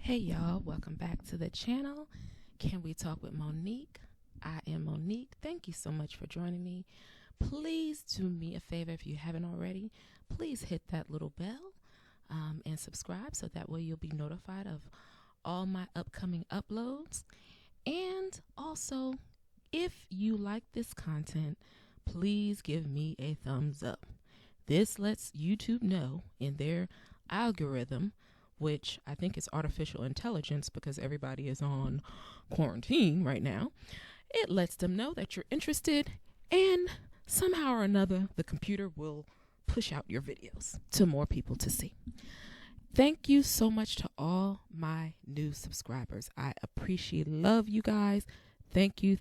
Hey y'all, welcome back to the channel. Can we talk with Monique? I am Monique. Thank you so much for joining me. Please do me a favor if you haven't already. Please hit that little bell and subscribe so that way you'll be notified of all my upcoming uploads. And also, if you like this content, please give me a thumbs up. This lets YouTube know in their algorithm, which I think is artificial intelligence because everybody is on quarantine right now. It lets them know that you're interested, and somehow or another, the computer will push out your videos to more people to see. Thank you so much to all my new subscribers. I love you guys. Thank you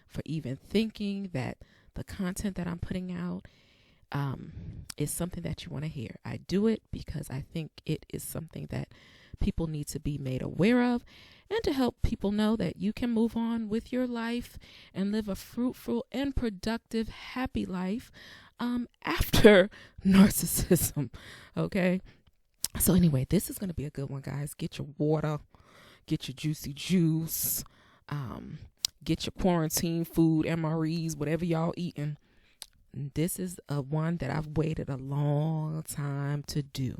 for even thinking that the content that I'm putting out is something that you want to hear. I do it because I think it is something that people need to be made aware of, and to help people know that you can move on with your life and live a fruitful and productive, happy life after narcissism. Okay. So anyway, this is going to be a good one, guys. Get your water, get your juicy juice, get your quarantine food, MREs, whatever y'all eating. This is a one that I've waited a long time to do.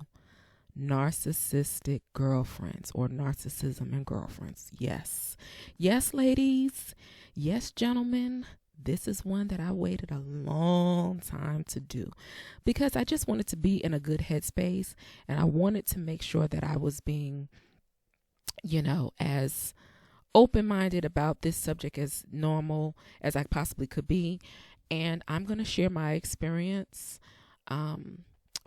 Narcissistic girlfriends, or narcissism and girlfriends. Yes. Yes, ladies. Yes, gentlemen. This is one that I waited a long time to do because I just wanted to be in a good headspace, and I wanted to make sure that I was being, as open-minded about this subject as normal as I possibly could be. And I'm going to share my experience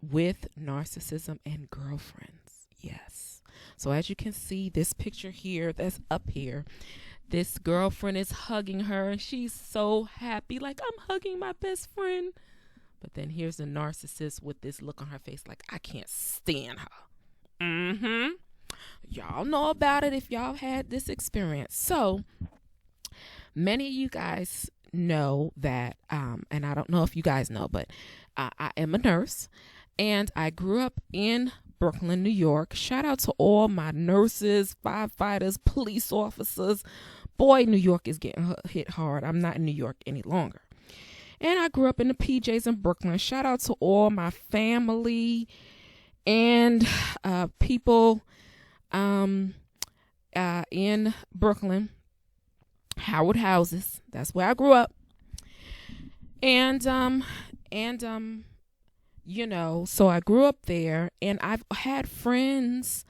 with narcissism and girlfriends. Yes. So as you can see, this picture here that's up here, this girlfriend is hugging her, and she's so happy, like, I'm hugging my best friend. But then here's the narcissist with this look on her face like, I can't stand her. Y'all know about it if y'all had this experience. So many of you guys know that, and I don't know if you guys know, but I am a nurse, and I grew up in Brooklyn, New York. Shout out to all my nurses, firefighters, police officers. Boy, New York is getting hit hard. I'm not in New York any longer. And I grew up in the PJs in Brooklyn. Shout out to all my family and people in Brooklyn. Howard houses. That's where I grew up. And so I grew up there, and I've had friends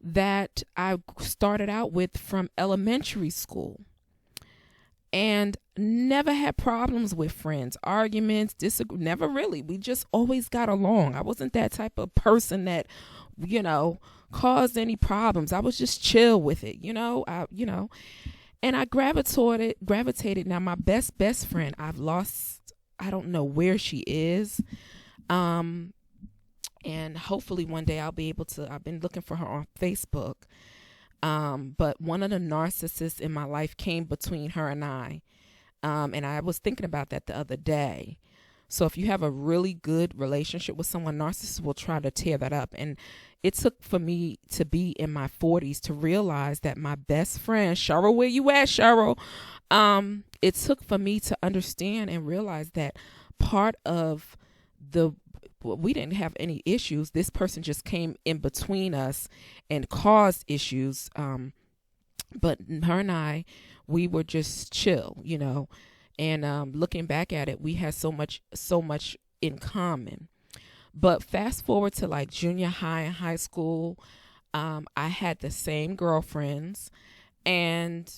that I started out with from elementary school, and never had problems with friends, arguments, never really. We just always got along. I wasn't that type of person that, caused any problems. I was just chill with it, And I gravitated. Now, my best friend, I've lost, I don't know where she is. And hopefully one day I'll be able to, I've been looking for her on Facebook. But one of the narcissists in my life came between her and I. And I was thinking about that the other day. So if you have a really good relationship with someone, narcissists will try to tear that up. And it took for me to be in my 40s to realize that my best friend, Cheryl, where you at, Cheryl? It took for me to understand and realize that part of we didn't have any issues. This person just came in between us and caused issues. But her and I, we were just chill, And looking back at it, we had so much in common. But fast forward to like junior high and high school, I had the same girlfriends, and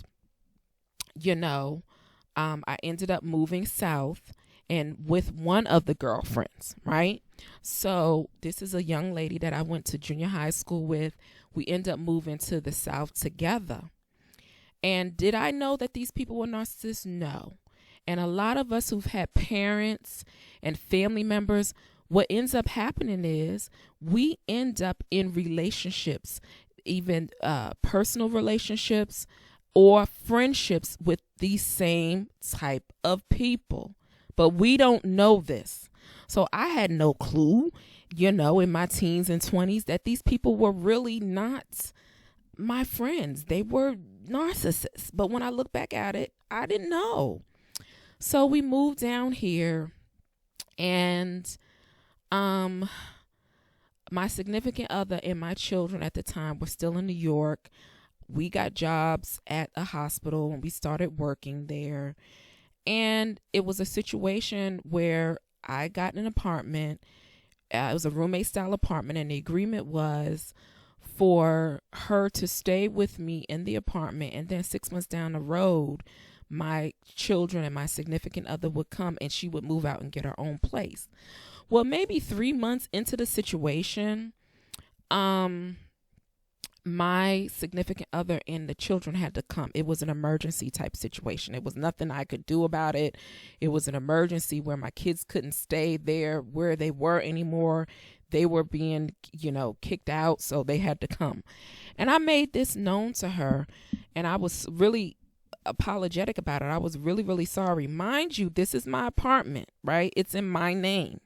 I ended up moving south and with one of the girlfriends, right? So this is a young lady that I went to junior high school with. We end up moving to the south together. And did I know that these people were narcissists? No. And a lot of us who've had parents and family members, what ends up happening is we end up in relationships, even personal relationships or friendships with these same type of people. But we don't know this. So I had no clue. in my teens and 20s, that these people were really not my friends. They were narcissists. But when I look back at it, I didn't know. So we moved down here, and my significant other and my children at the time were still in New York. We got jobs at a hospital and we started working there. And it was a situation where I got an apartment. It was a roommate style apartment, and the agreement was for her to stay with me in the apartment, and then 6 months down the road, my children and my significant other would come and she would move out and get her own place. Well, maybe 3 months into the situation, my significant other and the children had to come. It was an emergency type situation. It was nothing I could do about it. It was an emergency where my kids couldn't stay there where they were anymore. They were being, kicked out, so they had to come. And I made this known to her, and I was really apologetic about it. I was really, really sorry. Mind you, this is my apartment, right? It's in my name.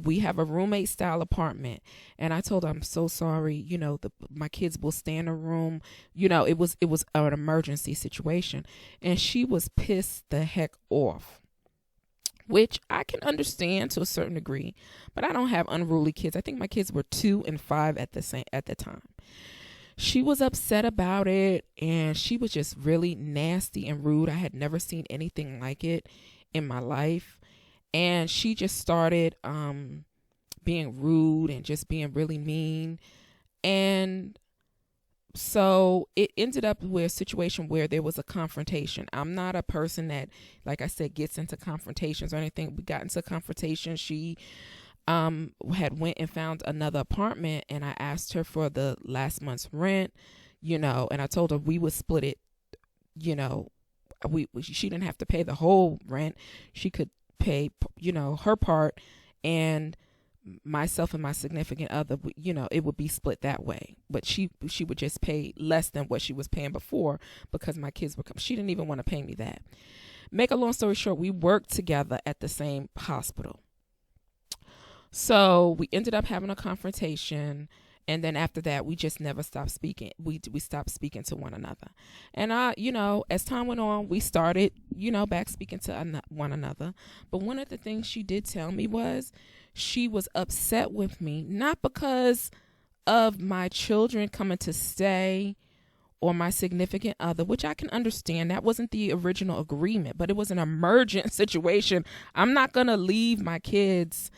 We have a roommate style apartment, and I told her, I'm so sorry, my kids will stay in a room. It was an emergency situation, and she was pissed the heck off, which I can understand to a certain degree, but I don't have unruly kids. I think my kids were 2 and 5 at the time. She was upset about it, and she was just really nasty and rude. I had never seen anything like it in my life. And she just started being rude and just being really mean. And so it ended up with a situation where there was a confrontation. I'm not a person that, like I said, gets into confrontations or anything. We got into a confrontation. She had went and found another apartment, and I asked her for the last month's rent, and I told her we would split it. She didn't have to pay the whole rent. She could pay, her part, and myself and my significant other, it would be split that way. But she would just pay less than what she was paying before because my kids were coming. She didn't even want to pay me that. Make a long story short, we worked together at the same hospital. So we ended up having a confrontation, and then after that, we just never stopped speaking. We stopped speaking to one another. And as time went on, we started, back speaking to one another. But one of the things she did tell me was she was upset with me, not because of my children coming to stay or my significant other, which I can understand. That wasn't the original agreement, but it was an emergent situation. I'm not going to leave my kids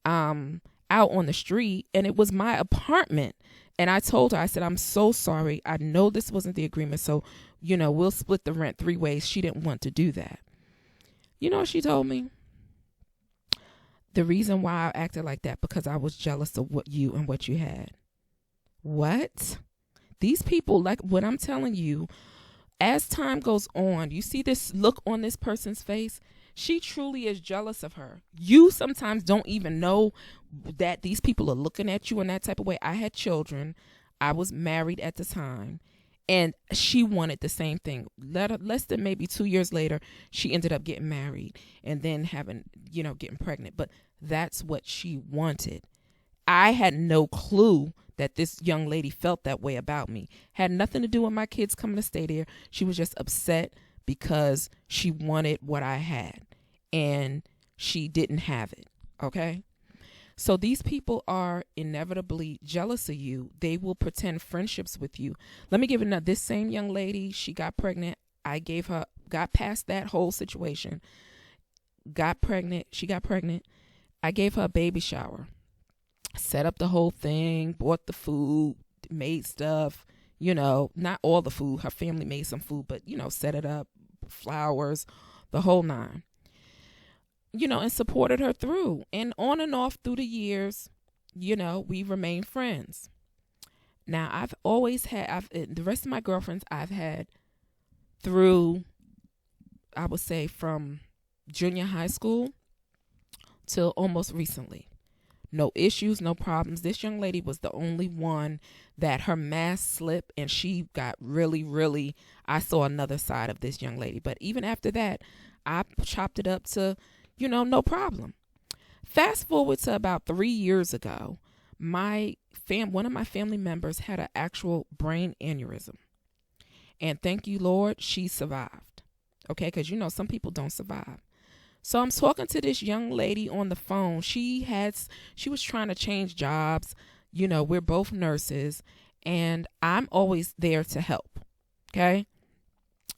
out on the street, and it was my apartment. And I told her, I said, I'm so sorry. I know this wasn't the agreement, so we'll split the rent 3 ways. She didn't want to do that. You know what she told me? The reason why I acted like that, because I was jealous of what you had. What? These people, like what I'm telling you, as time goes on, you see this look on this person's face. She truly is jealous of her. You sometimes don't even know that these people are looking at you in that type of way. I had children. I was married at the time, and she wanted the same thing. Less than maybe 2 years later, she ended up getting married and then getting pregnant. But that's what she wanted. I had no clue that this young lady felt that way about me. Had nothing to do with my kids coming to stay there. She was just upset because she wanted what I had and she didn't have it. Okay. So these people are inevitably jealous of you. They will pretend friendships with you. Let me give it another. This same young lady, she got pregnant. Got past that whole situation, got pregnant. She got pregnant. I gave her a baby shower, set up the whole thing, bought the food, made stuff. Not all the food. Her family made some food, but, set it up, flowers, the whole 9, and supported her through. And on and off through the years, we remained friends. Now, I've always had, the rest of my girlfriends I've had through, I would say, from junior high school till almost recently. No issues, no problems. This young lady was the only one that her mask slipped, and she got really, really, I saw another side of this young lady. But even after that, I chopped it up to, no problem. Fast forward to about 3 years ago, one of my family members had an actual brain aneurysm. And thank you, Lord, she survived. Okay, because some people don't survive. So I'm talking to this young lady on the phone. She was trying to change jobs. We're both nurses, and I'm always there to help. Okay.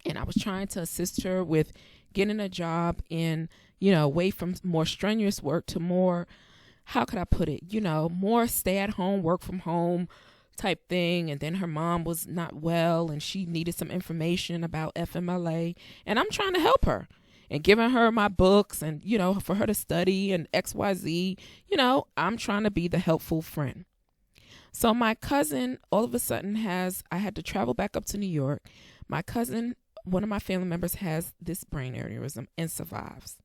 And I was trying to assist her with getting a job in, away from more strenuous work to more, how could I put it? More stay at home, work from home type thing. And then her mom was not well and she needed some information about FMLA. And I'm trying to help her and giving her my books and, for her to study and XYZ. I'm trying to be the helpful friend. So my cousin, all of a sudden I had to travel back up to New York. My cousin, one of my family members, has this brain aneurysm and survives.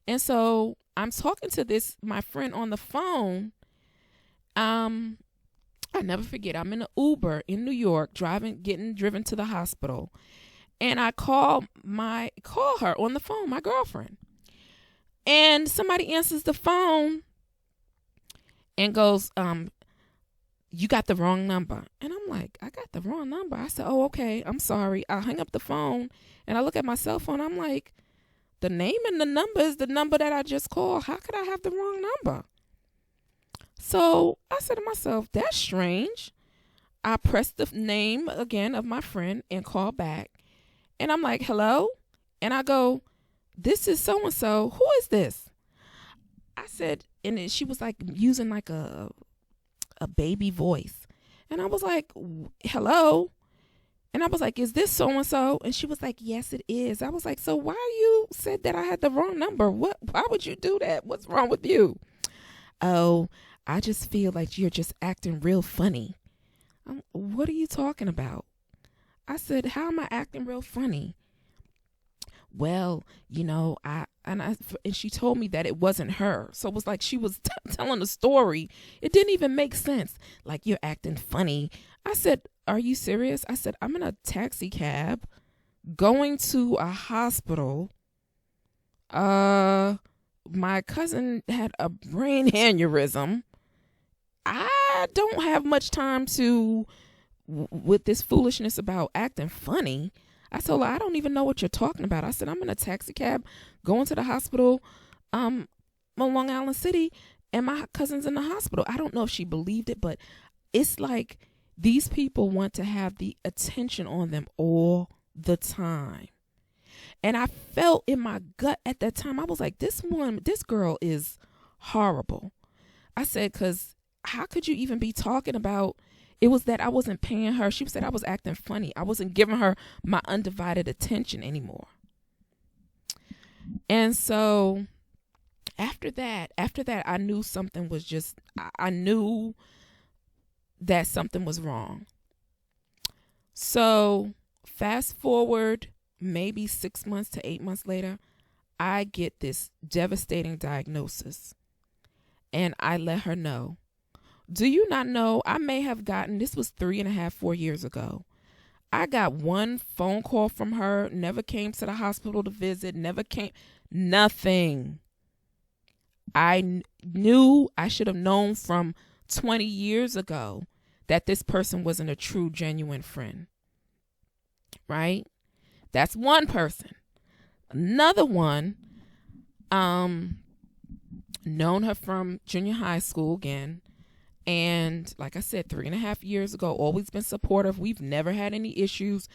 And so I'm talking to my friend on the phone. I never forget, I'm in an Uber in New York, getting driven to the hospital. And I call her on the phone, my girlfriend. And somebody answers the phone and goes, you got the wrong number. And I'm like, I got the wrong number. I said, oh, okay, I'm sorry. I hang up the phone and I look at my cell phone. I'm like, the name and the number is the number that I just called. How could I have the wrong number? So I said to myself, that's strange. I pressed the name again of my friend and called back. And I'm like, hello? And I go, this is so-and-so. Who is this? I said, and then she was like using like a baby voice. And I was like, hello? And I was like, is this so-and-so? And she was like, yes, it is. I was like, so why you said that I had the wrong number? Why would you do that? What's wrong with you? Oh, I just feel like you're just acting real funny. What are you talking about? I said, how am I acting real funny? Well, and she told me that it wasn't her. So it was like she was telling a story. It didn't even make sense. Like, you're acting funny. I said, are you serious? I said, I'm in a taxi cab going to a hospital. My cousin had a brain aneurysm. I don't have much time with this foolishness about acting funny. I told her, I don't even know what you're talking about. I said, I'm in a taxi cab going to the hospital on Long Island City, and my cousin's in the hospital. I don't know if she believed it, but it's like these people want to have the attention on them all the time. And I felt in my gut at that time, I was like, this girl is horrible. I said, because how could you even be talking about, it was that I wasn't paying her. She said I was acting funny. I wasn't giving her my undivided attention anymore. And so after that, I knew something was I knew that something was wrong. So fast forward maybe 6 months to 8 months later, I get this devastating diagnosis. And I let her know. Do you not know, I may have gotten, this was 3.5, 4 years ago. I got one phone call from her, never came to the hospital to visit, nothing. I knew, I should have known from 20 years ago that this person wasn't a true, genuine friend. Right? That's one person. Another one, known her from junior high school again. And like I said, 3.5 years ago, always been supportive. We've never had any issues,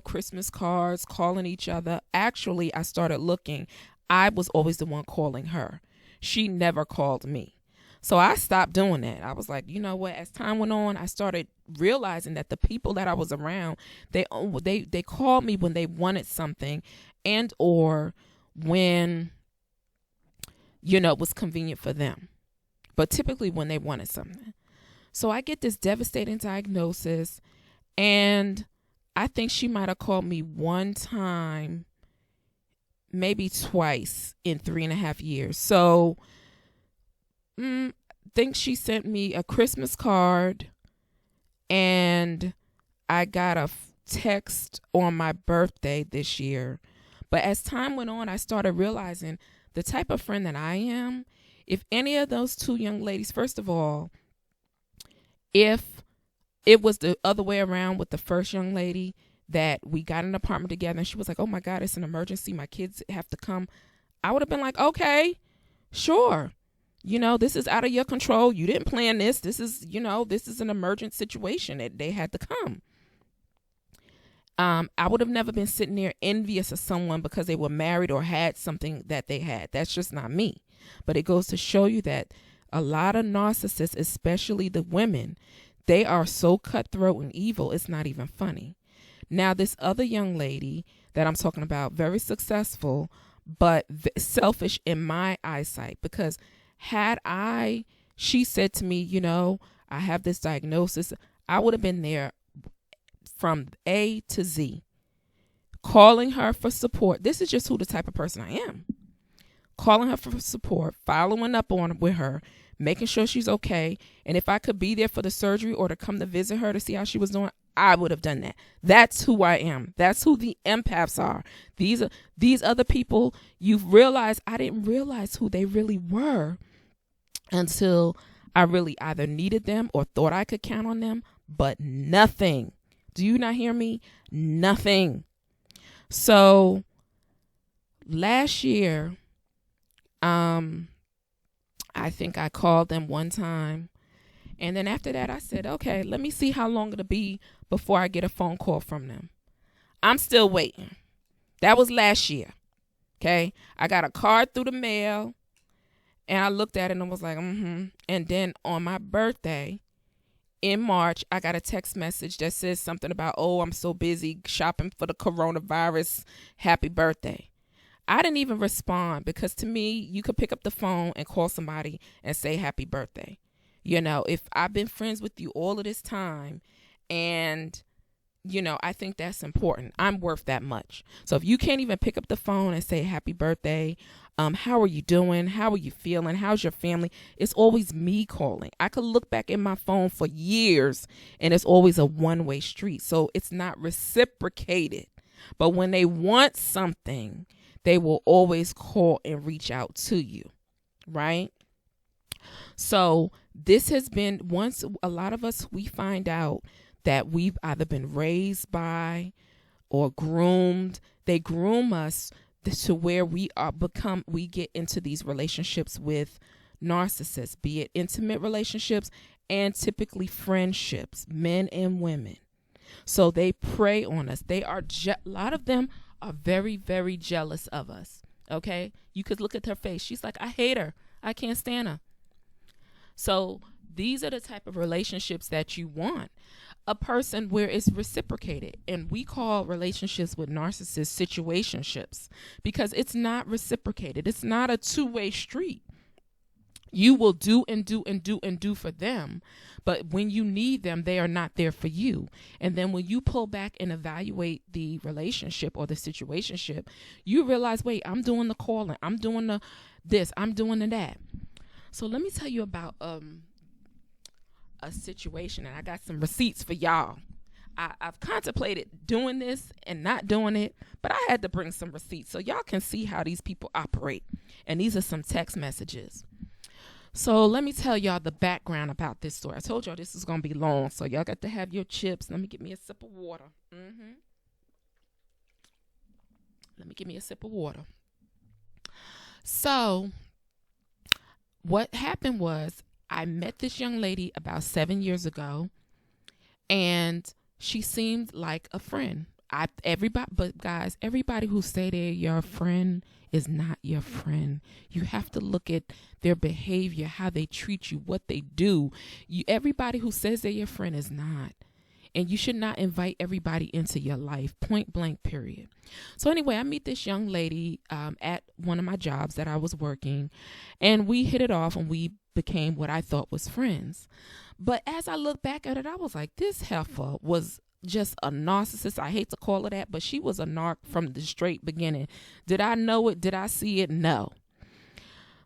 Christmas cards, calling each other. Actually, I started looking. I was always the one calling her. She never called me. So I stopped doing that. I was like, you know what? As time went on, I started realizing that the people that I was around, they called me when they wanted something and or when, it was convenient for them. But typically when they wanted something. So I get this devastating diagnosis, and I think she might have called me one time, maybe twice in 3.5 years. So I think she sent me a Christmas card, and I got a text on my birthday this year. But as time went on, I started realizing the type of friend that I am, If any of those two young ladies, first of all, if it was the other way around with the first young lady, that we got an apartment together and she was like, oh my God, it's an emergency, my kids have to come, I would have been like, okay, sure. This is out of your control. You didn't plan this. This is an emergent situation that they had to come. I would have never been sitting there envious of someone because they were married or had something that they had. That's just not me. But it goes to show you that a lot of narcissists, especially the women, they are so cutthroat and evil, it's not even funny. Now, this other young lady that I'm talking about, very successful, but selfish in my eyesight, because she said to me, I have this diagnosis, I would have been there from A to Z, calling her for support. This is just the type of person I am. Calling her for support, following up with her, making sure she's okay. And if I could be there for the surgery or to come to visit her to see how she was doing, I would have done that. That's who I am. That's who the empaths are. These other people, you've realized, I didn't realize who they really were until I really either needed them or thought I could count on them, but nothing. Do you not hear me? Nothing. So last year, I think I called them one time. And then after that, I said, okay, let me see how long it'll be before I get a phone call from them. I'm still waiting. That was last year. Okay. I got a card through the mail and I looked at it and I was like, And then on my birthday in March, I got a text message that says something about, oh, I'm so busy shopping for the coronavirus. Happy birthday. I didn't even respond because to me, you could pick up the phone and call somebody and say happy birthday. If I've been friends with you all of this time and, I think that's important. I'm worth that much. So if you can't even pick up the phone and say happy birthday, how are you doing? How are you feeling? How's your family? It's always me calling. I could look back in my phone for years and it's always a one-way street. So it's not reciprocated. But when they want something, they will always call and reach out to you, right? So this has been, once a lot of us, we find out that we've either been raised by or groomed. They groom us to where we get into these relationships with narcissists, be it intimate relationships and typically friendships, men and women. So they prey on us. A lot of them are very, very jealous of us. Okay. You could look at her face. She's like, I hate her. I can't stand her. So these are the type of relationships that you want. A person where it's reciprocated. And we call relationships with narcissists situationships because it's not reciprocated. It's not a two-way street. You will do and do and do and do for them. But when you need them, they are not there for you. And then when you pull back and evaluate the relationship or the situationship, you realize, wait, I'm doing the calling. I'm doing the this. I'm doing the that. So let me tell you about a situation, and I got some receipts for y'all. I've contemplated doing this and not doing it, but I had to bring some receipts so y'all can see how these people operate. And these are some text messages. So let me tell y'all the background about this story. I told y'all this is going to be long, so y'all got to have your chips. Let me get me a sip of water. Let me get me a sip of water. So what happened was I met this young lady about 7 years ago, and she seemed like a friend. But guys, everybody who say they're your friend is not your friend. You have to look at their behavior, how they treat you, what they do. Everybody who says they're your friend is not. And you should not invite everybody into your life, point blank, period. So anyway, I meet this young lady at one of my jobs that I was working, and we hit it off and we became what I thought was friends. But as I look back at it, I was like, this heifer was just a narcissist. I hate to call her that, but she was a narc from the straight beginning. Did I know it? Did I see it? No.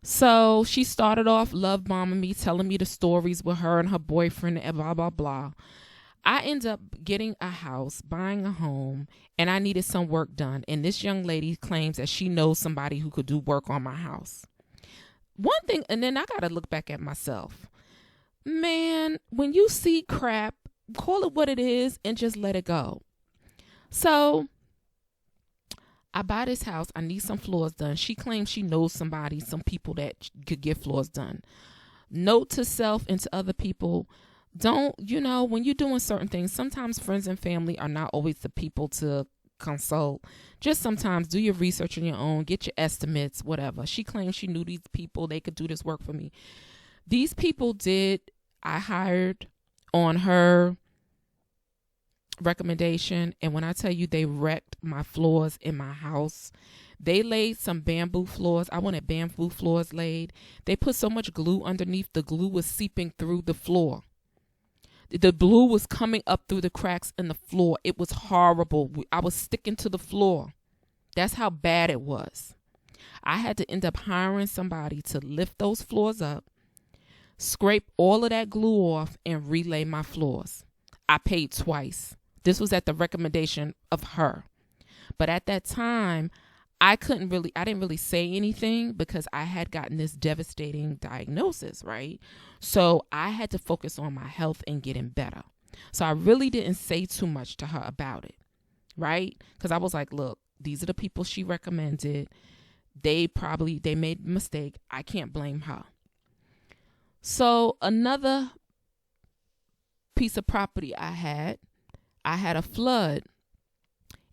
So she started off love bombing me, telling me the stories with her and her boyfriend and blah, blah, blah. I ended up getting a house, buying a home, and I needed some work done. And this young lady claims that she knows somebody who could do work on my house. one thing, and then I got to look back at myself. Man, when you see crap, call it what it is and just let it go. So I buy this house. I need some floors done. She claims she knows somebody, some people that could get floors done. Note to self and to other people, don't, when you're doing certain things, sometimes friends and family are not always the people to consult. Just sometimes do your research on your own, get your estimates, whatever. She claims she knew these people, they could do this work for me. These people I hired on her recommendation, and when I tell you they wrecked my floors in my house, they laid some bamboo floors. I wanted bamboo floors laid. They put so much glue underneath, the glue was seeping through the floor. The glue was coming up through the cracks in the floor. It was horrible. I was sticking to the floor. That's how bad it was. I had to end up hiring somebody to lift those floors up, scrape all of that glue off, and relay my floors. I paid twice. This was at the recommendation of her. But at that time, I didn't really say anything because I had gotten this devastating diagnosis, right? So I had to focus on my health and getting better. So I really didn't say too much to her about it, right? Because I was like, look, these are the people she recommended. They made a mistake. I can't blame her. So another piece of property I had a flood.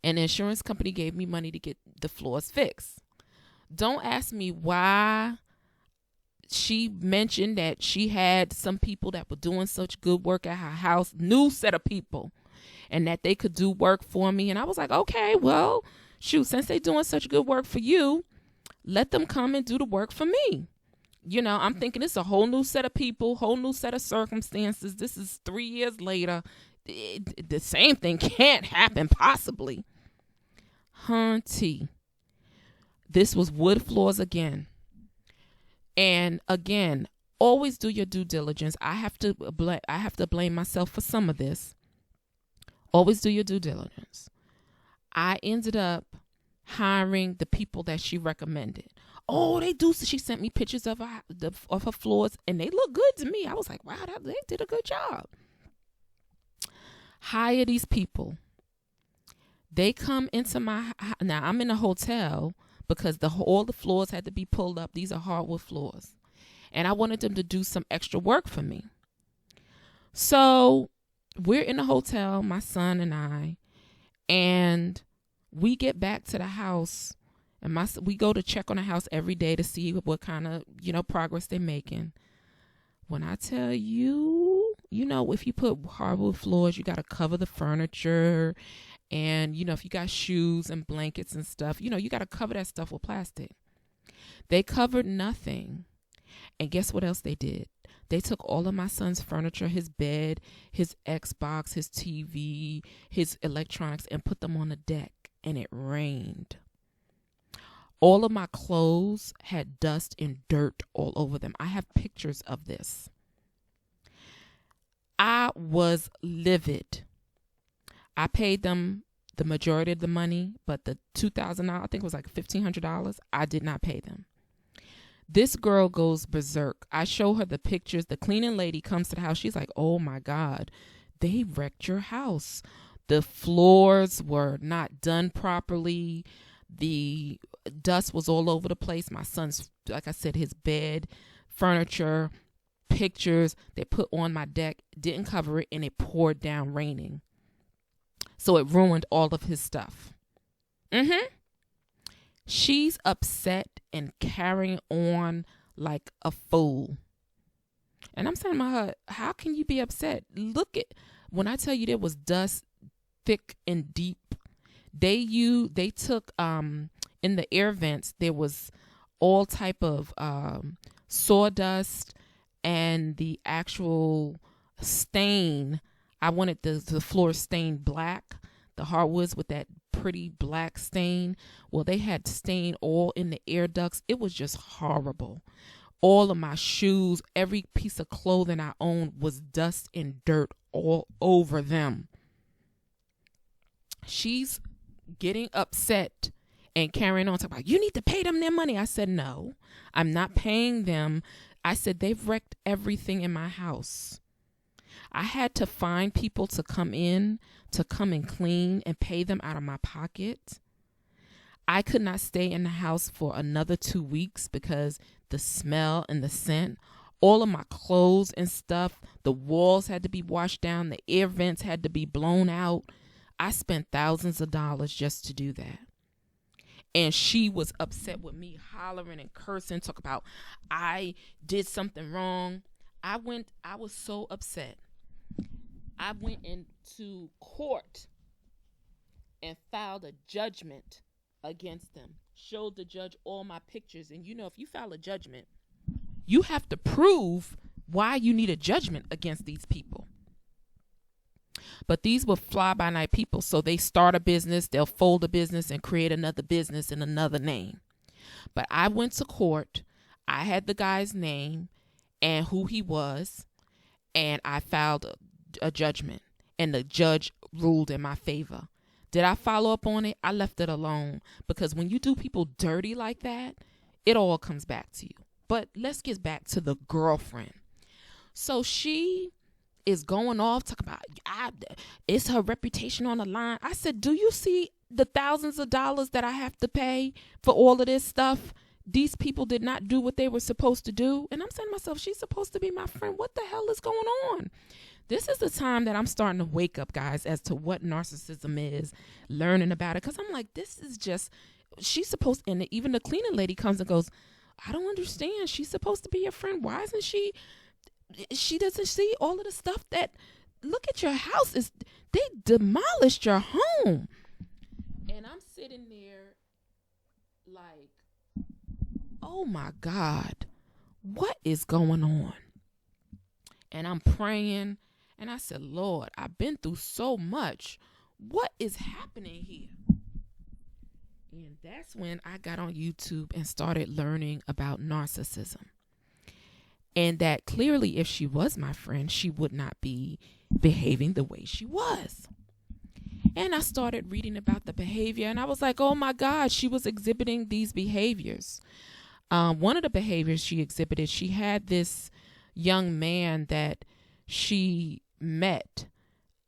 And the insurance company gave me money to get the floors fixed. Don't ask me why she mentioned that she had some people that were doing such good work at her house, new set of people, and that they could do work for me. And I was like, okay, well, shoot, since they're doing such good work for you, let them come and do the work for me. I'm thinking it's a whole new set of people, whole new set of circumstances. This is 3 years later. The same thing can't happen possibly. Hunty. This was wood floors again. And again, always do your due diligence. I have to blame myself for some of this. Always do your due diligence. I ended up hiring the people that she recommended. Oh, they do. She sent me pictures of her floors, and they look good to me. I was like, wow, they did a good job. Hire these people. They come into now I'm in a hotel because all the floors had to be pulled up. These are hardwood floors. And I wanted them to do some extra work for me. So we're in a hotel, my son and I, and we get back to the house, and we go to check on the house every day to see what kind of, progress they're making. When I tell you, if you put hardwood floors, you got to cover the furniture. And, if you got shoes and blankets and stuff, you got to cover that stuff with plastic. They covered nothing. And guess what else they did? They took all of my son's furniture, his bed, his Xbox, his TV, his electronics, and put them on the deck. And it rained. All of my clothes had dust and dirt all over them. I have pictures of this. I was livid. I paid them the majority of the money, but the $2,000, I think it was like $1,500, I did not pay them. This girl goes berserk. I show her the pictures. The cleaning lady comes to the house. She's like, oh my God, they wrecked your house. The floors were not done properly. The dust was all over the place. My son's, like I said, his bed, furniture, pictures they put on my deck, didn't cover it, and it poured down raining. So it ruined all of his stuff. She's upset and carrying on like a fool. And I'm saying to her, how can you be upset? Look at, when I tell you there was dust thick and deep, they took, in the air vents, there was all type of sawdust and the actual stain. I wanted the floor stained black, the hardwoods with that pretty black stain. Well, they had stain all in the air ducts. It was just horrible. All of my shoes, every piece of clothing I owned was dust and dirt all over them. She's getting upset and carrying on, talking about, you need to pay them their money. I said, no, I'm not paying them. I said, they've wrecked everything in my house. I had to find people to come and clean and pay them out of my pocket. I could not stay in the house for another 2 weeks because the smell and the scent, all of my clothes and stuff, the walls had to be washed down, the air vents had to be blown out. I spent thousands of dollars just to do that. And she was upset with me, hollering and cursing, talk about I did something wrong. I was so upset. I went into court and filed a judgment against them. Showed the judge all my pictures. And you know, if you file a judgment, you have to prove why you need a judgment against these people. But these were fly-by-night people. So they start a business, they'll fold a business and create another business in another name. But I went to court. I had the guy's name and who he was, and I filed a judgment, and the judge ruled in my favor. Did I follow up on it? I left it alone, because when you do people dirty like that, it all comes back to you. But let's get back to the girlfriend. So she is going off, talking about it's her reputation on the line. I said, do you see the thousands of dollars that I have to pay for all of this stuff? These people did not do what they were supposed to do. And I'm saying to myself, she's supposed to be my friend. What the hell is going on? This is the time that I'm starting to wake up, guys, as to what narcissism is, learning about it. Because I'm like, this is just, she's supposed, and even the cleaning lady comes and goes, I don't understand. She's supposed to be your friend. Why isn't she doesn't see all of the stuff that, look at your house. They demolished your home. And I'm sitting there like, oh my God, what is going on? And I'm praying, and I said, Lord, I've been through so much. What is happening here? And that's when I got on YouTube and started learning about narcissism. And that clearly, if she was my friend, she would not be behaving the way she was. And I started reading about the behavior, and I was like, oh my God, she was exhibiting these behaviors. One of the behaviors she exhibited, she had this young man that she met,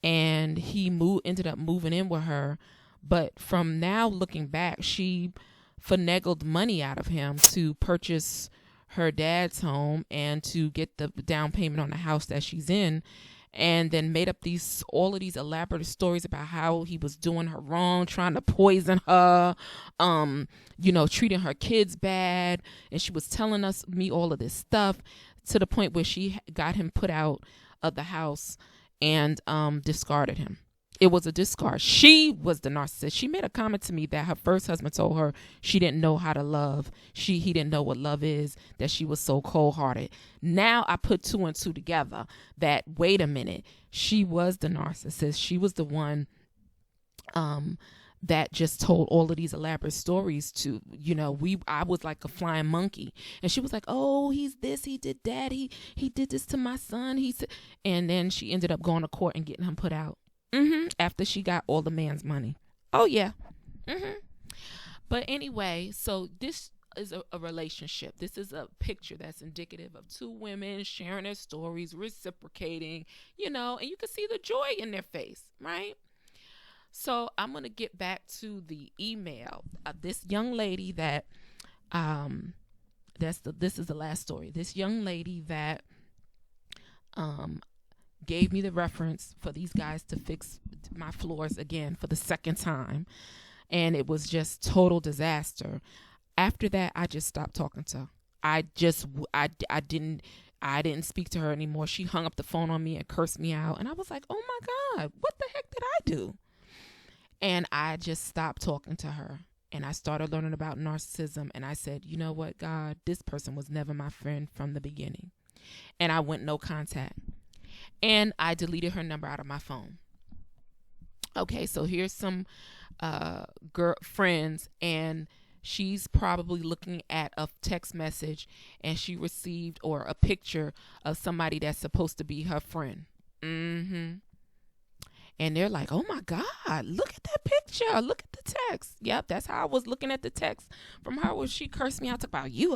and he ended up moving in with her. But from now looking back, she finagled money out of him to purchase her dad's home and to get the down payment on the house that she's in, and then made up all of these elaborate stories about how he was doing her wrong, trying to poison her, treating her kids bad. And she was telling me all of this stuff, to the point where she got him put out of the house and discarded him. It was a discard. She was the narcissist. She made a comment to me that her first husband told her she didn't know how to love. He didn't know what love is, that she was so cold-hearted. Now I put two and two together that, wait a minute, she was the narcissist. She was the one that just told all of these elaborate stories to, I was like a flying monkey. And she was like, oh, he's this, he did that, he did this to my son. And then she ended up going to court and getting him put out. After she got all the man's money. Oh, yeah. But anyway, so this is a relationship. This is a picture that's indicative of two women sharing their stories, reciprocating, and you can see the joy in their face, right? So I'm going to get back to the email of this young lady that, this is the last story. This young lady that, gave me the reference for these guys to fix my floors again for the second time. And it was just total disaster. After that, I just stopped talking to her. I didn't speak to her anymore. She hung up the phone on me and cursed me out. And I was like, oh my God, what the heck did I do? And I just stopped talking to her. And I started learning about narcissism. And I said, you know what, God, this person was never my friend from the beginning. And I went no contact. And I deleted her number out of my phone. Okay, so here's some friends, and she's probably looking at a text message, and she received a picture of somebody that's supposed to be her friend. And they're like, oh my God, look at that picture. Look at the the text. Yep, that's how I was looking at the text from her where she cursed me out. Talk about you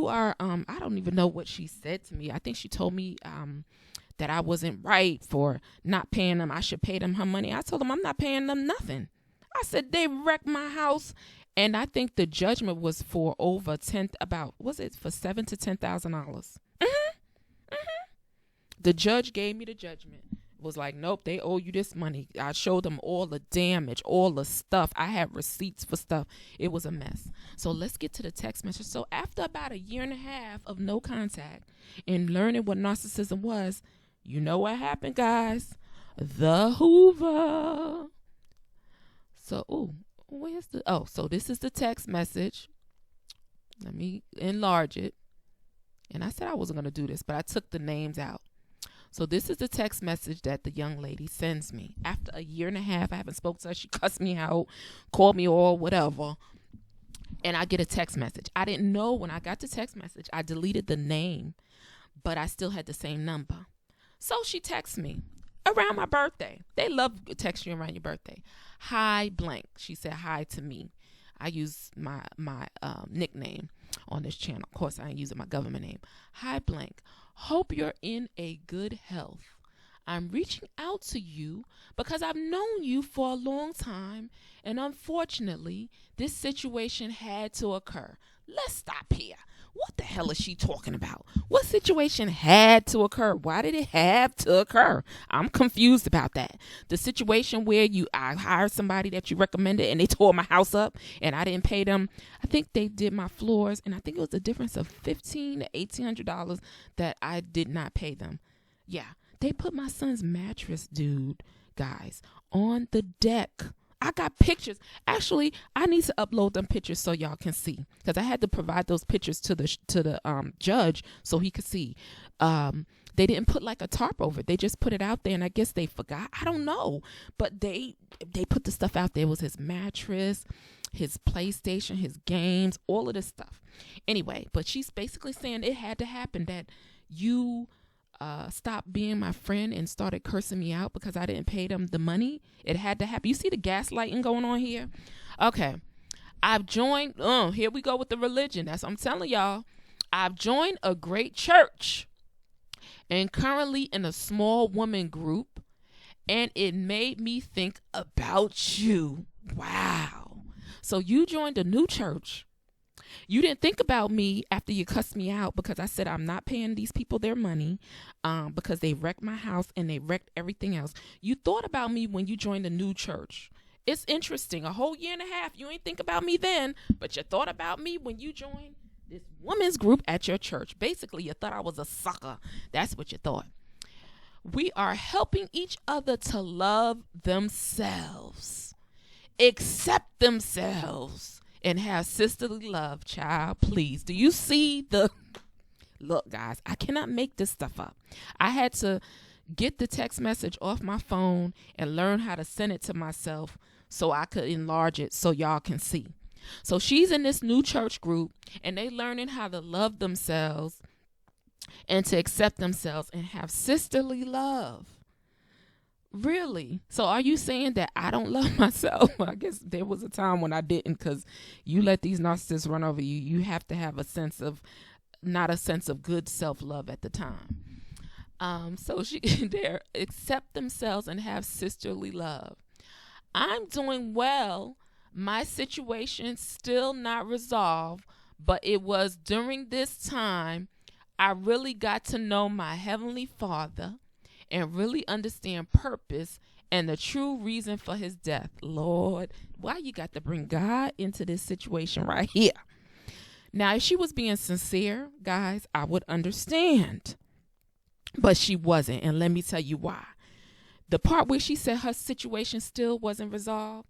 are I don't even know what she said to me. I think she told me that I wasn't right for not paying them. I should pay them her money. I told them I'm not paying them nothing. I said they wrecked my house, and I think the judgment was for over for $7,000 to $10,000. The judge gave me the judgment. Was like, nope, they owe you this money. I showed them all the damage, all the stuff. I had receipts for stuff. It was a mess. So let's get to the text message. So after about 1.5 years of no contact and learning what narcissism was, you know what happened, guys? The Hoover. So, so this is the text message. Let me enlarge it. And I said I wasn't going to do this, but I took the names out. So this is the text message that the young lady sends me. After 1.5 years, I haven't spoken to her. She cussed me out, called me all whatever. And I get a text message. I didn't know when I got the text message, I deleted the name, but I still had the same number. So she texts me around my birthday. They love texting you around your birthday. Hi, blank. She said hi to me. I use my nickname on this channel. Of course, I ain't using my government name. Hi, blank. Hope you're in a good health. I'm reaching out to you because I've known you for a long time, and unfortunately, this situation had to occur. Let's stop here. What the hell is she talking about? What situation had to occur? Why did it have to occur? I'm confused about that. The situation where I hired somebody that you recommended and they tore my house up and I didn't pay them. I think they did my floors, and I think it was a difference of $1,500 to $1,800 that I did not pay them. Yeah, they put my son's mattress, dude, guys, on the deck. I got pictures. Actually, I need to upload them pictures so y'all can see, because I had to provide those pictures to the judge so he could see. They didn't put like a tarp over it. They just put it out there, and I guess they forgot. I don't know, but they put the stuff out there. It was his mattress, his PlayStation, his games, all of this stuff. Anyway, but she's basically saying it had to happen, that you stopped being my friend and started cursing me out because I didn't pay them the money. It had to happen. You see the gaslighting going on here? Okay. I've joined, here we go with the religion. That's what I'm telling y'all. I've joined a great church and currently in a small woman group, and it made me think about you. Wow. So you joined a new church. You didn't think about me after you cussed me out because I said I'm not paying these people their money because they wrecked my house and they wrecked everything else. You thought about me when you joined a new church. It's interesting. 1.5 years, you ain't think about me then, but you thought about me when you joined this women's group at your church. Basically, you thought I was a sucker. That's what you thought. We are helping each other to love themselves, accept themselves, and have sisterly love, child. Please. Do you see the... Look, guys, I cannot make this stuff up. I had to get the text message off my phone and learn how to send it to myself so I could enlarge it so y'all can see. So she's in this new church group, and they learning how to love themselves and to accept themselves and have sisterly love. Really? So are you saying that I don't love myself? I guess there was a time when I didn't, because you let these narcissists run over you. You have to have not a sense of good self-love at the time. So they accept themselves and have sisterly love. I'm doing well. My situation still not resolved, but it was during this time I really got to know my Heavenly Father and really understand purpose and the true reason for his death. Lord, why you got to bring God into this situation right here? Now, if she was being sincere, guys, I would understand. But she wasn't, and let me tell you why. The part where she said her situation still wasn't resolved,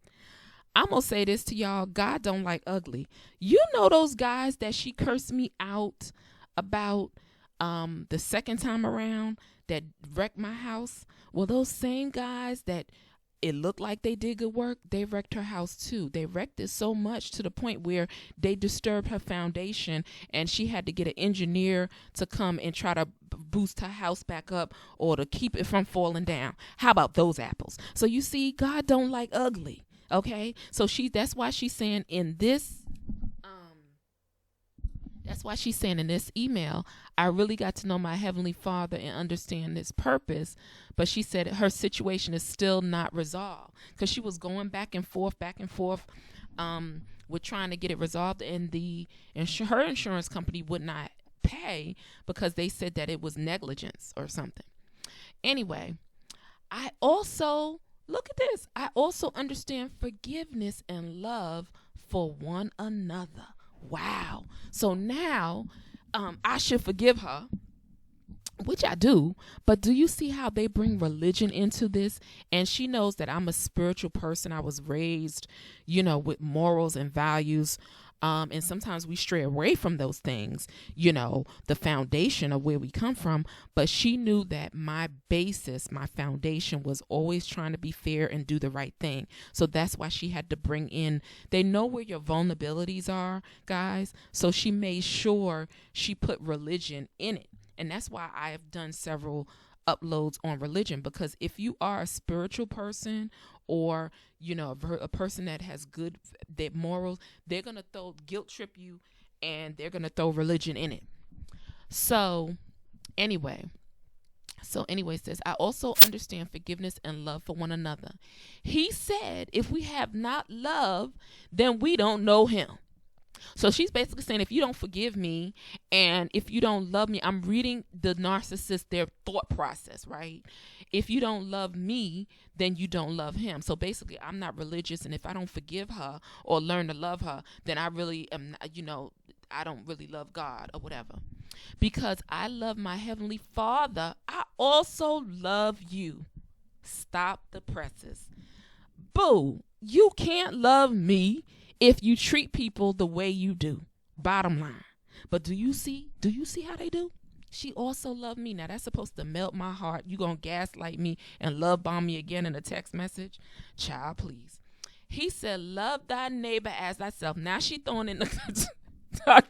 I'm going to say this to y'all. God don't like ugly. You know those guys that she cursed me out about the second time around that wrecked my house? Well, those same guys that it looked like they did good work, they wrecked her house too. They wrecked it so much to the point where they disturbed her foundation, and she had to get an engineer to come and try to boost her house back up or to keep it from falling down. How about those apples? So you see, God don't like ugly. Okay, so that's why she's saying in this email, I really got to know my Heavenly Father and understand His purpose. But she said her situation is still not resolved because she was going back and forth, with trying to get it resolved, and her insurance company would not pay because they said that it was negligence or something. Anyway, I also understand forgiveness and love for one another. Wow. So now I should forgive her, which I do, but do you see how they bring religion into this? And she knows that I'm a spiritual person. I was raised, with morals and values. And sometimes we stray away from those things, the foundation of where we come from. But she knew that my foundation was always trying to be fair and do the right thing. So that's why she had to bring in, they know where your vulnerabilities are, guys. So she made sure she put religion in it. And that's why I have done several uploads on religion, because if you are a spiritual person or a person that has good morals, they're going to guilt trip you, and they're going to throw religion in it. So anyway, it says, I also understand forgiveness and love for one another. He said, if we have not love, then we don't know Him. So she's basically saying, if you don't forgive me and if you don't love me, I'm reading the narcissist, their thought process, right? If you don't love me, then you don't love Him. So basically, I'm not religious, and if I don't forgive her or learn to love her, then I really am, I don't really love God or whatever. Because I love my Heavenly Father, I also love you. Stop the presses. Boo, you can't love me if you treat people the way you do. Bottom line. But do you see how they do? She also loved me. Now that's supposed to melt my heart. You gonna gaslight me and love bomb me again in a text message? Child, please. He said, love thy neighbor as thyself. Now she throwing in the I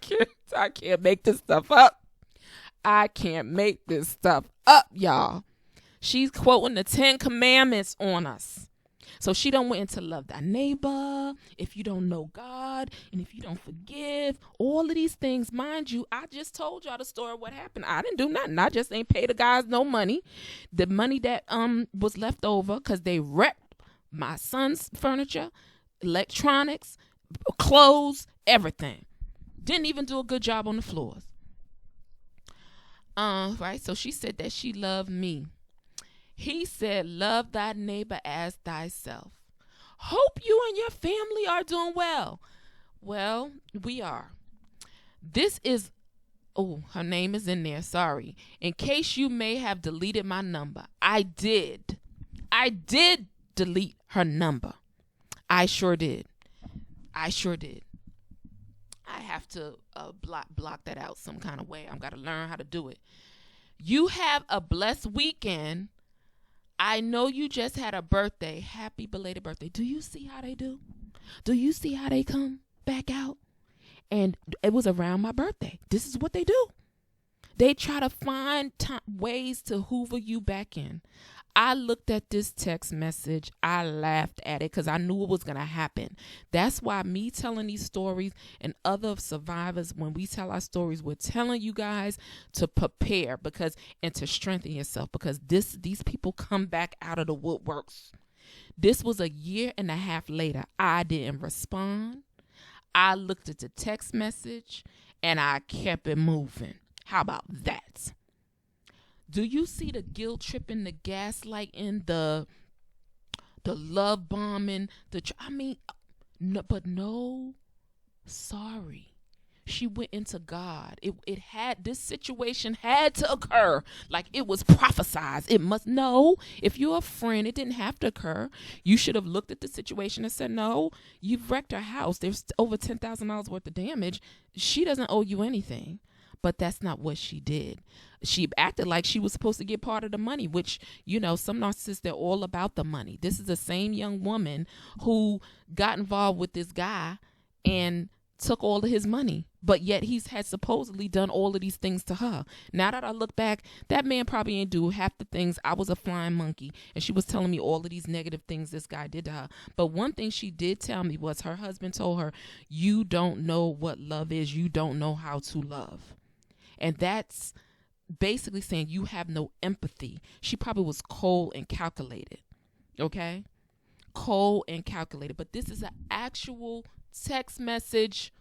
can't make this stuff up. I can't make this stuff up, y'all. She's quoting the 10 Commandments on us. So she done went into love thy neighbor, if you don't know God, and if you don't forgive, all of these things. Mind you, I just told y'all the story of what happened. I didn't do nothing. I just ain't pay the guys no money. The money that was left over, because they wrecked my son's furniture, electronics, clothes, everything. Didn't even do a good job on the floors. Right? So she said that she loved me. He said, love thy neighbor as thyself. Hope you and your family are doing well. Well, we are. This is, her name is in there. Sorry. In case you may have deleted my number. I did delete her number. I sure did. I have to block that out some kind of way. I've got to learn how to do it. You have a blessed weekend. I know you just had a birthday. Happy belated birthday. Do you see how they do? Do you see how they come back out? And it was around my birthday. This is what they do. They try to find ways to hoover you back in. I looked at this text message. I laughed at it because I knew it was going to happen. That's why me telling these stories and other survivors, when we tell our stories, we're telling you guys to prepare and to strengthen yourself, because these people come back out of the woodworks. This was a year and a half later. I didn't respond. I looked at the text message and I kept it moving. How about that? Do you see the guilt tripping, the gaslighting, the love bombing? Sorry. She went into God. This situation had to occur. Like it was prophesied. It must. No, if you're a friend, it didn't have to occur. You should have looked at the situation and said, no, you've wrecked her house. There's over $10,000 worth of damage. She doesn't owe you anything. But that's not what she did. She acted like she was supposed to get part of the money, which, some narcissists, they're all about the money. This is the same young woman who got involved with this guy and took all of his money, but yet he's had supposedly done all of these things to her. Now that I look back, that man probably ain't do half the things. I was a flying monkey, and she was telling me all of these negative things this guy did to her. But one thing she did tell me was her husband told her, you don't know what love is. You don't know how to love. And that's basically saying you have no empathy. She probably was cold and calculated. Okay? Cold and calculated. But this is an actual text message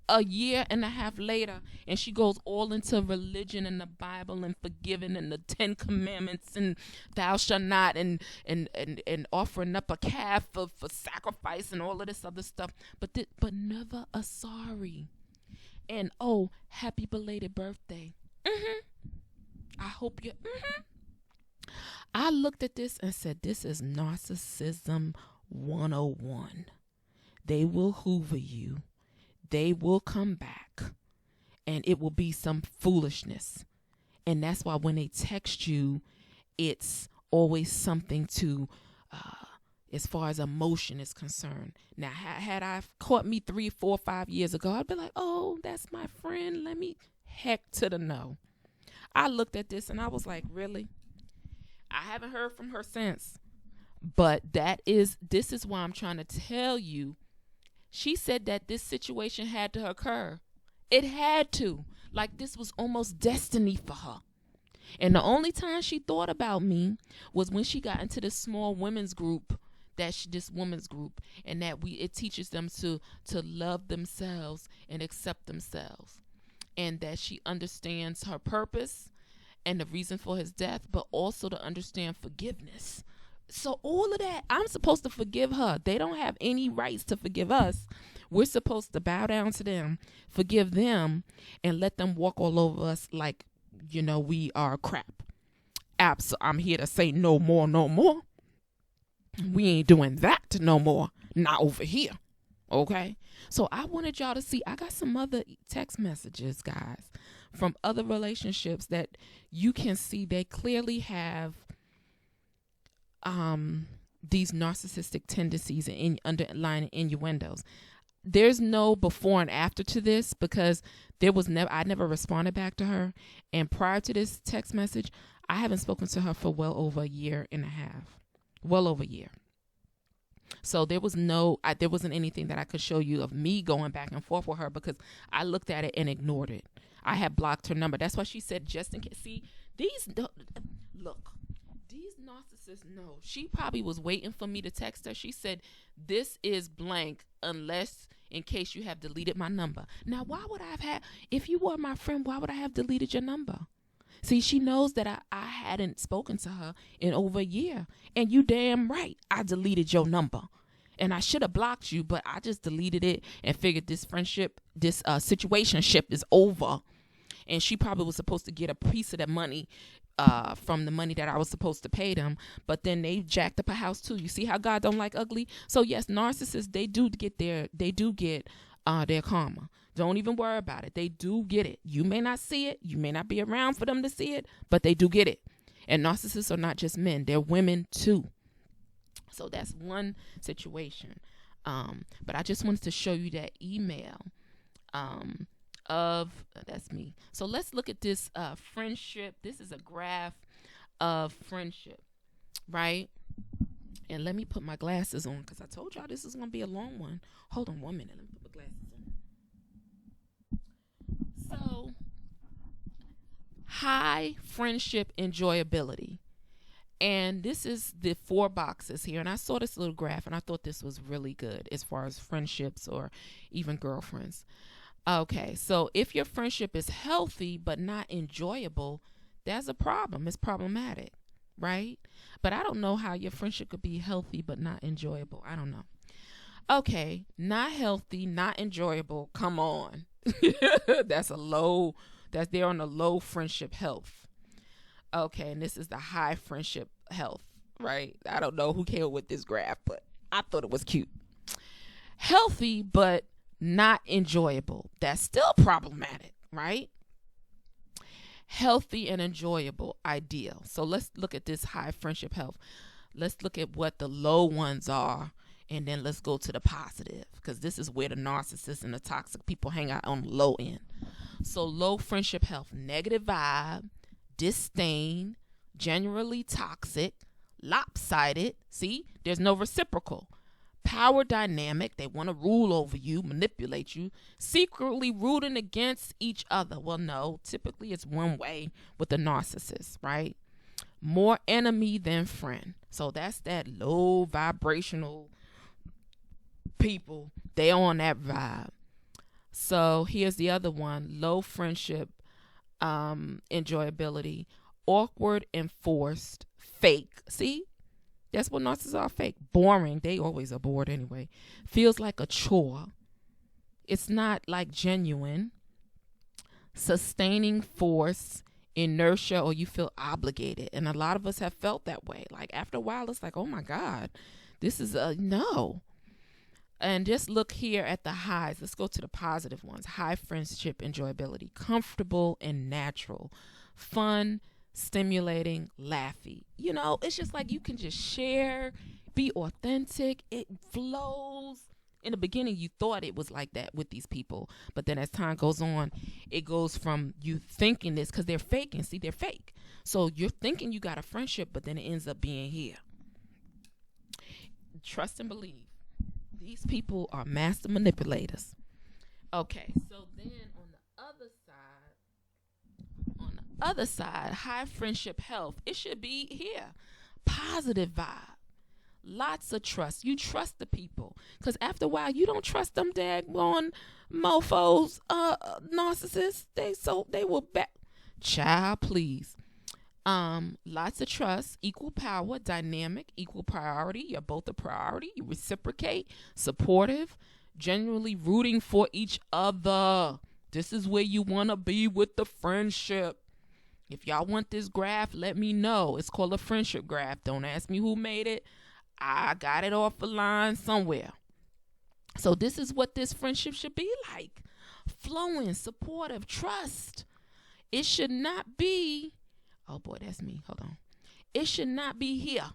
a year and a half later, and she goes all into religion and the Bible and forgiving and the 10 Commandments and thou shalt not and offering up a calf for sacrifice and all of this other stuff, but never a sorry. And oh, happy belated birthday. I hope you. I looked at this and said, this is Narcissism 101. They will hoover you. They will come back. And it will be some foolishness. And that's why when they text you, it's always something to, as far as emotion is concerned. Now, had I caught me 3, 4, 5 years ago, I'd be like, oh, that's my friend. Let me heck to the no. I looked at this and I was like, really? I haven't heard from her since. But this is why I'm trying to tell you. She said that this situation had to occur. It had to. Like this was almost destiny for her. And the only time she thought about me was when she got into this small women's group, this women's group, and that it teaches them to love themselves and accept themselves. And that she understands her purpose and the reason for his death, but also to understand forgiveness. So all of that, I'm supposed to forgive her. They don't have any rights to forgive us. We're supposed to bow down to them, forgive them, and let them walk all over us like, we are crap. I'm here to say no more, no more. We ain't doing that no more. Not over here. Okay? So I wanted y'all to see, I got some other text messages, guys, from other relationships that you can see they clearly have these narcissistic tendencies and underlying innuendos. There's no before and after to this because I never responded back to her. And prior to this text message, I haven't spoken to her for well over a year and a half. Well over a year. So there wasn't anything that I could show you of me going back and forth with her because I looked at it and ignored it. I had blocked her number. That's why she said, just in case. See, these narcissists know. She probably was waiting for me to text her. She said, this is blank unless in case you have deleted my number. Now, why would I have if you were my friend, why would I have deleted your number? See, she knows that I hadn't spoken to her in over a year. And you damn right, I deleted your number. And I should have blocked you, but I just deleted it and figured this friendship, this situationship is over. And she probably was supposed to get a piece of that money from the money that I was supposed to pay them. But then they jacked up a house too. You see how God don't like ugly? So yes, narcissists, they do get their karma. Don't even worry about it. They do get it. You may not see it. You may not be around for them to see it, but they do get it. And narcissists are not just men. They're women too. So that's one situation. But I just wanted to show you that email that's me. So let's look at this friendship. This is a graph of friendship, right? And let me put my glasses on because I told y'all this is going to be a long one. Hold on 1 minute. Let me put my glasses on. So, high friendship enjoyability. And this is the 4 boxes here. And I saw this little graph and I thought this was really good as far as friendships or even girlfriends. Okay, so if your friendship is healthy but not enjoyable, that's a problem. It's problematic, right? But I don't know how your friendship could be healthy but not enjoyable. I don't know. Okay, not healthy, not enjoyable. Come on. They're on the low friendship health. Okay, and this is the high friendship health, right? I don't know who came up with this graph, but I thought it was cute. Healthy but not enjoyable. That's still problematic, right? Healthy and enjoyable, ideal. So let's look at this high friendship health. Let's look at what the low ones are And then let's go to the positive, because this is where the narcissists and the toxic people hang out on the low end. So low friendship health, negative vibe, disdain, generally toxic, lopsided. See, there's no reciprocal. Power dynamic, they want to rule over you, manipulate you, secretly rooting against each other. Well, no, typically it's one way with the narcissist, right? More enemy than friend. So that's that low vibrational people. They on that vibe. So here's the other one, low friendship enjoyability, awkward and forced, fake. See? That's what narcissists are, fake. Boring. They always are bored anyway. Feels like a chore. It's not like genuine. Sustaining force, inertia, or you feel obligated. And a lot of us have felt that way. Like after a while, it's like, oh my God, this is a no. And just look here at the highs. Let's go to the positive ones. High friendship enjoyability. Comfortable and natural. Fun, stimulating, laughy. You know, it's just like you can just share, be authentic. It flows. In the beginning, you thought it was like that with these people. But then as time goes on, it goes from you thinking this, because they're faking. See, they're fake. So you're thinking you got a friendship, but then it ends up being here. Trust and believe. These people are master manipulators. Okay, so then on the other side, high friendship health, it should be here. Positive vibe. Lots of trust. You trust the people. Because after a while, you don't trust them daggone mofos, narcissists. They will back. Child, please. Lots of trust, equal power, dynamic, equal priority. You're both a priority. You reciprocate, supportive, genuinely rooting for each other. This is where you want to be with the friendship. If y'all want this graph, let me know. It's called a friendship graph. Don't ask me who made it. I got it off a line somewhere. So this is what this friendship should be like. Flowing, supportive, trust. It should not be, oh boy, that's me. Hold on. It should not be here.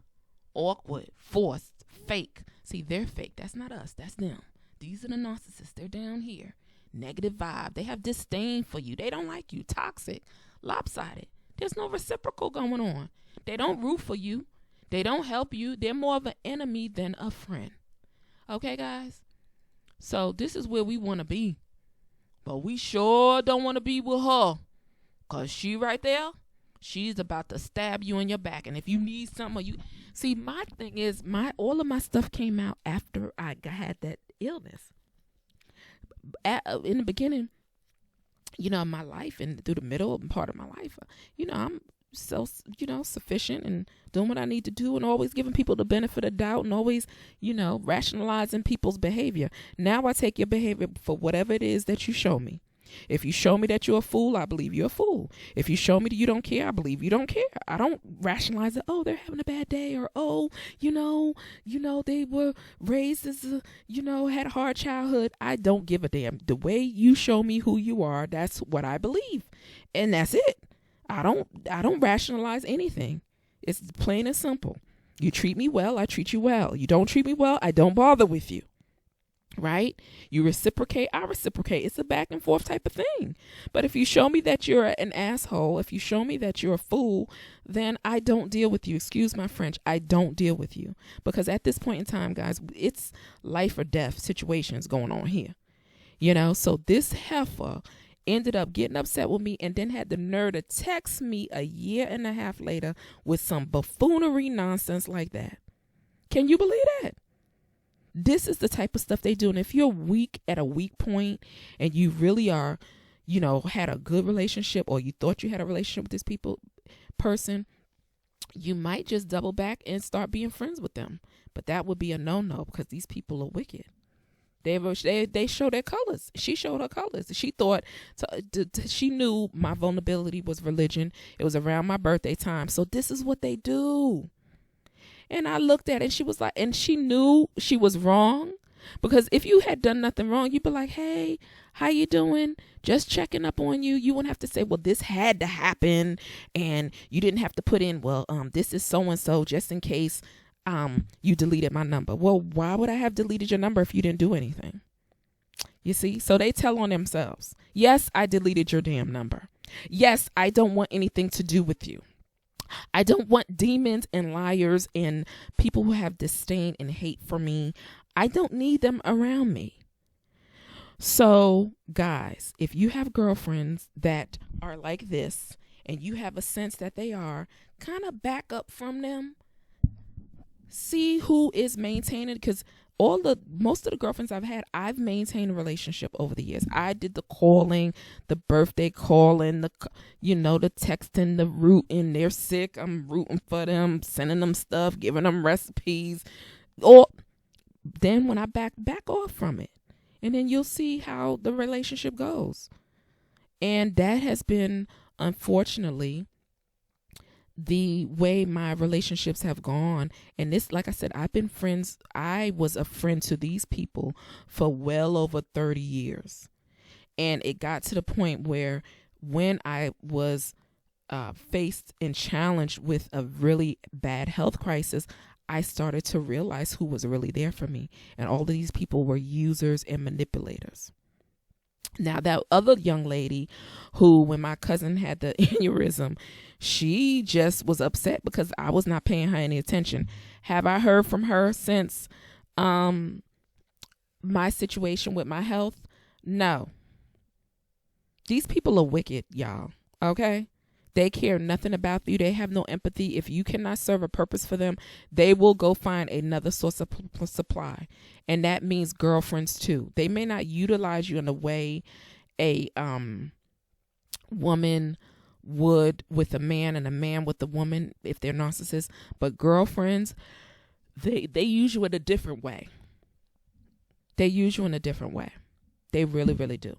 Awkward, forced, fake. See, they're fake. That's not us. That's them. These are the narcissists. They're down here. Negative vibe. They have disdain for you. They don't like you. Toxic. Lopsided. There's no reciprocal going on. They don't root for you. They don't help you. They're more of an enemy than a friend. Okay, guys? So this is where we want to be. But we sure don't want to be with her. Because she right there, she's about to stab you in your back. And if you need something, or you see, my thing is, all of my stuff came out after I had that illness. In the beginning, you know, my life and through the middle part of my life, you know, I'm so, you know, sufficient and doing what I need to do and always giving people the benefit of doubt and always, you know, rationalizing people's behavior. Now I take your behavior for whatever it is that you show me. If you show me that you're a fool, I believe you're a fool. If you show me that you don't care, I believe you don't care. I don't rationalize it. Oh, they're having a bad day, or oh, you know, they were raised as a, you know, had a hard childhood. I don't give a damn. The way you show me who you are, that's what I believe, and that's it. I don't rationalize anything. It's plain and simple. You treat me well, I treat you well. You don't treat me well, I don't bother with you. Right? You reciprocate, I reciprocate. It's a back and forth type of thing. But if you show me that you're an asshole, if you show me that you're a fool, then I don't deal with you. Excuse my French. I don't deal with you. Because at this point in time, guys, it's life or death situations going on here. You know, so this heifer ended up getting upset with me and then had the nerve to text me a year and a half later with some buffoonery nonsense like that. Can you believe that? This is the type of stuff they do. And if you're weak at a weak point and you really are, you know, had a good relationship, or you thought you had a relationship with this person, you might just double back and start being friends with them. But that would be a no-no, because these people are wicked. They show their colors. She showed her colors. She thought, she knew my vulnerability was religion. It was around my birthday time. So this is what they do. And I looked at it and she was like, and she knew she was wrong, because if you had done nothing wrong, you'd be like, hey, how you doing? Just checking up on you. You wouldn't have to say, well, this had to happen. And you didn't have to put in, well, this is so-and-so just in case you deleted my number. Well, why would I have deleted your number if you didn't do anything? You see? So they tell on themselves. Yes, I deleted your damn number. Yes, I don't want anything to do with you. I don't want demons and liars and people who have disdain and hate for me. I don't need them around me. So, guys, if you have girlfriends that are like this and you have a sense that they are, kind of back up from them. See who is maintaining, because most of the girlfriends I've had, I've maintained a relationship over the years. I did the calling, the birthday calling, the texting, the rooting. They're sick, I'm rooting for them, sending them stuff, giving them recipes. Or then when I back off from it, and then you'll see how the relationship goes. And that has been, unfortunately, the way my relationships have gone. And this, like I said, I was a friend to these people for well over 30 years. And it got to the point where when I was faced and challenged with a really bad health crisis, I started to realize who was really there for me. And all of these people were users and manipulators. Now, that other young lady who, when my cousin had the aneurysm, she just was upset because I was not paying her any attention. Have I heard from her since my situation with my health? No. These people are wicked, y'all. Okay? They care nothing about you. They have no empathy. If you cannot serve a purpose for them, they will go find another source of supply. And that means girlfriends too. They may not utilize you in the way a woman would with a man and a man with a woman if they're narcissists. But girlfriends, they use you in a different way. They use you in a different way. They really, really do.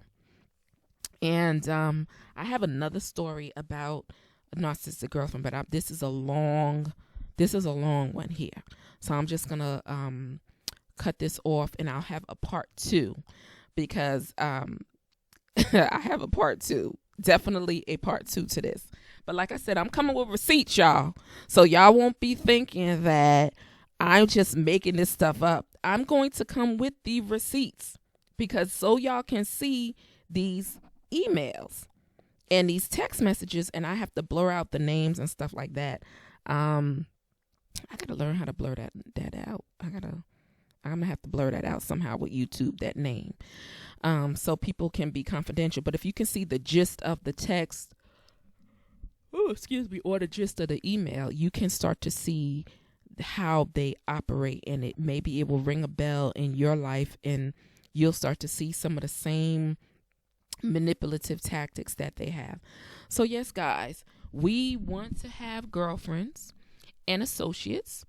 And I have another story about a narcissistic girlfriend, but this is a long one here. So I'm just gonna cut this off, and I'll have a part 2 because I have a part 2, definitely a part 2 to this. But like I said, I'm coming with receipts, y'all. So y'all won't be thinking that I'm just making this stuff up. I'm going to come with the receipts because so y'all can see these emails and these text messages, and I have to blur out the names and stuff like that. I gotta learn how to blur that out. I'm gonna have to blur that out somehow with YouTube, that name, so people can be confidential. But if you can see the gist of the text, or the gist of the email, you can start to see how they operate, and maybe it will ring a bell in your life, and you'll start to see some of the same manipulative tactics that they have. So yes, guys, we want to have girlfriends and associates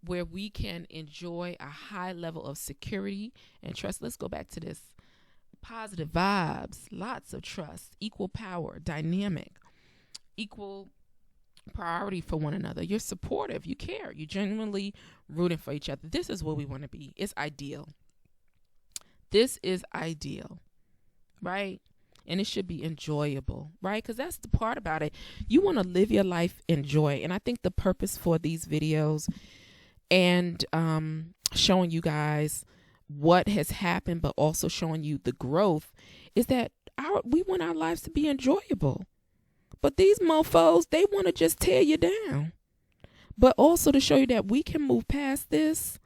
where we can enjoy a high level of security and trust. Let's go back to this. Positive vibes, lots of trust, equal power, dynamic, equal priority for one another. You're supportive, you care, you're genuinely rooting for each other. This is what we want to be. It's ideal. This is ideal. Right? And it should be enjoyable, right? Because that's the part about it. You want to live your life in joy. And I think the purpose for these videos and showing you guys what has happened, but also showing you the growth, is that we want our lives to be enjoyable. But these mofos, they want to just tear you down. But also to show you that we can move past this,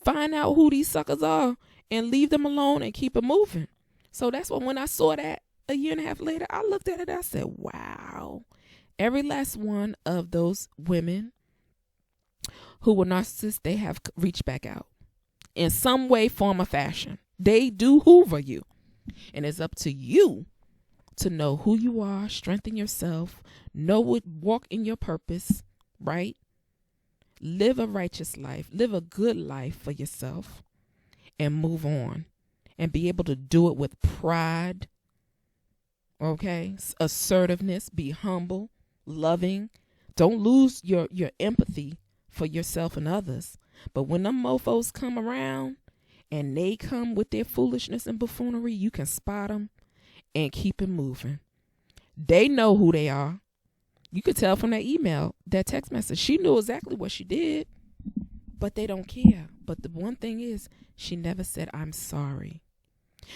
find out who these suckers are, and leave them alone and keep it moving. So that's when I saw that a year and a half later, I looked at it, I said, wow. Every last one of those women who were narcissists, they have reached back out in some way, form, or fashion. They do hoover you. And it's up to you to know who you are, strengthen yourself, walk in your purpose, right? Live a righteous life, live a good life for yourself, and move on. And be able to do it with pride, okay? Assertiveness, be humble, loving. Don't lose your empathy for yourself and others. But when them mofos come around and they come with their foolishness and buffoonery, you can spot them and keep it moving. They know who they are. You could tell from that email, that text message. She knew exactly what she did. but they don't care. But the one thing is, she never said, I'm sorry.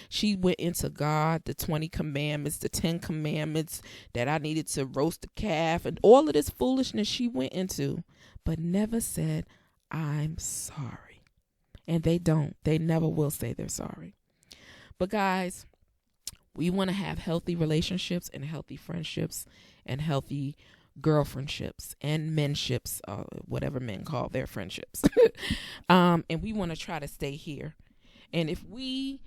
She went into God, the 20 commandments, the 10 commandments, that I needed to roast a calf, and all of this foolishness she went into, but never said, I'm sorry. And they don't. They never will say they're sorry. But guys, we want to have healthy relationships and healthy friendships and healthy girlfriendships and menships, whatever men call their friendships. And we want to try to stay here. And if we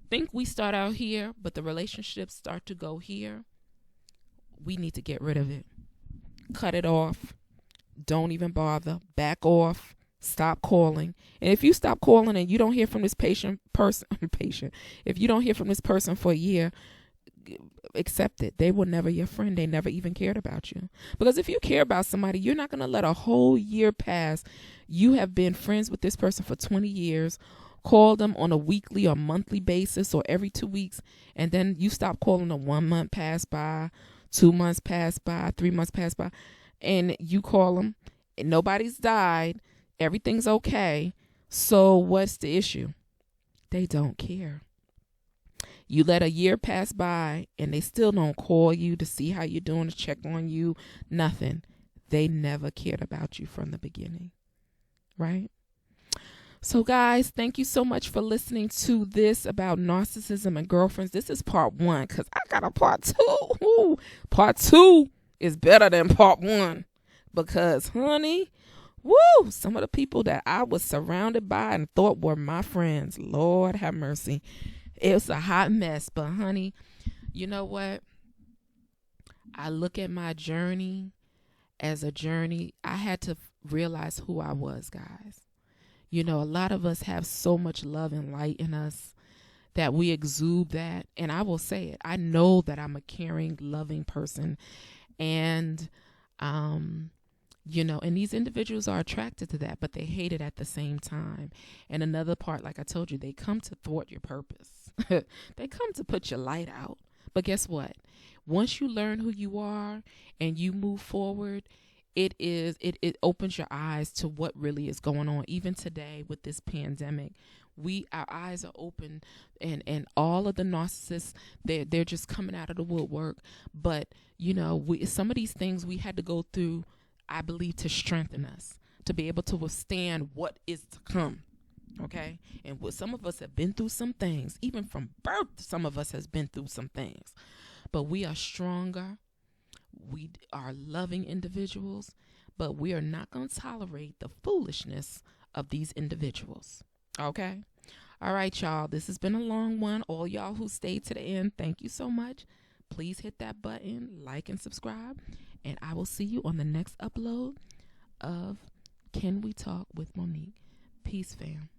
think we start out here, but the relationships start to go here, we need to get rid of it. Cut it off. Don't even bother. Back off. Stop calling. And if you stop calling and you don't hear from this if you don't hear from this person for a year, accept it. They were never your friend. They never even cared about you. Because if you care about somebody, you're not going to let a whole year pass. You have been friends with this person for 20 years, call them on a weekly or monthly basis or every 2 weeks, and then you stop calling them. 1 month pass by, 2 months pass by, 3 months pass by, and you call them and nobody's died. Everything's okay. So what's the issue? They don't care. You let a year pass by and they still don't call you to see how you're doing, to check on you, nothing. They never cared about you from the beginning, right? So guys, thank you so much for listening to this about narcissism and girlfriends. This is part 1 because I got a part 2. Ooh, part 2 is better than part 1 because, honey, woo, some of the people that I was surrounded by and thought were my friends, Lord have mercy. It was a hot mess, but honey, you know what? I look at my journey as a journey. I had to realize who I was, guys. You know, a lot of us have so much love and light in us that we exude that. And I will say it. I know that I'm a caring, loving person. And, you know, and these individuals are attracted to that, but they hate it at the same time. And another part, like I told you, they come to thwart your purpose. They come to put your light out. But guess what? Once you learn who you are and you move forward, it opens your eyes to what really is going on. Even today with this pandemic, our eyes are open, and all of the narcissists, they're just coming out of the woodwork. But you know, some of these things we had to go through, I believe, to strengthen us, to be able to withstand what is to come. Okay. And some of us have been through some things, even from birth. Some of us has been through some things, but we are stronger. We are loving individuals, but we are not going to tolerate the foolishness of these individuals. Okay. All right, y'all. This has been a long one. All y'all who stayed to the end, thank you so much. Please hit that button, like and subscribe, and I will see you on the next upload of Can We Talk with Monique. Peace, fam.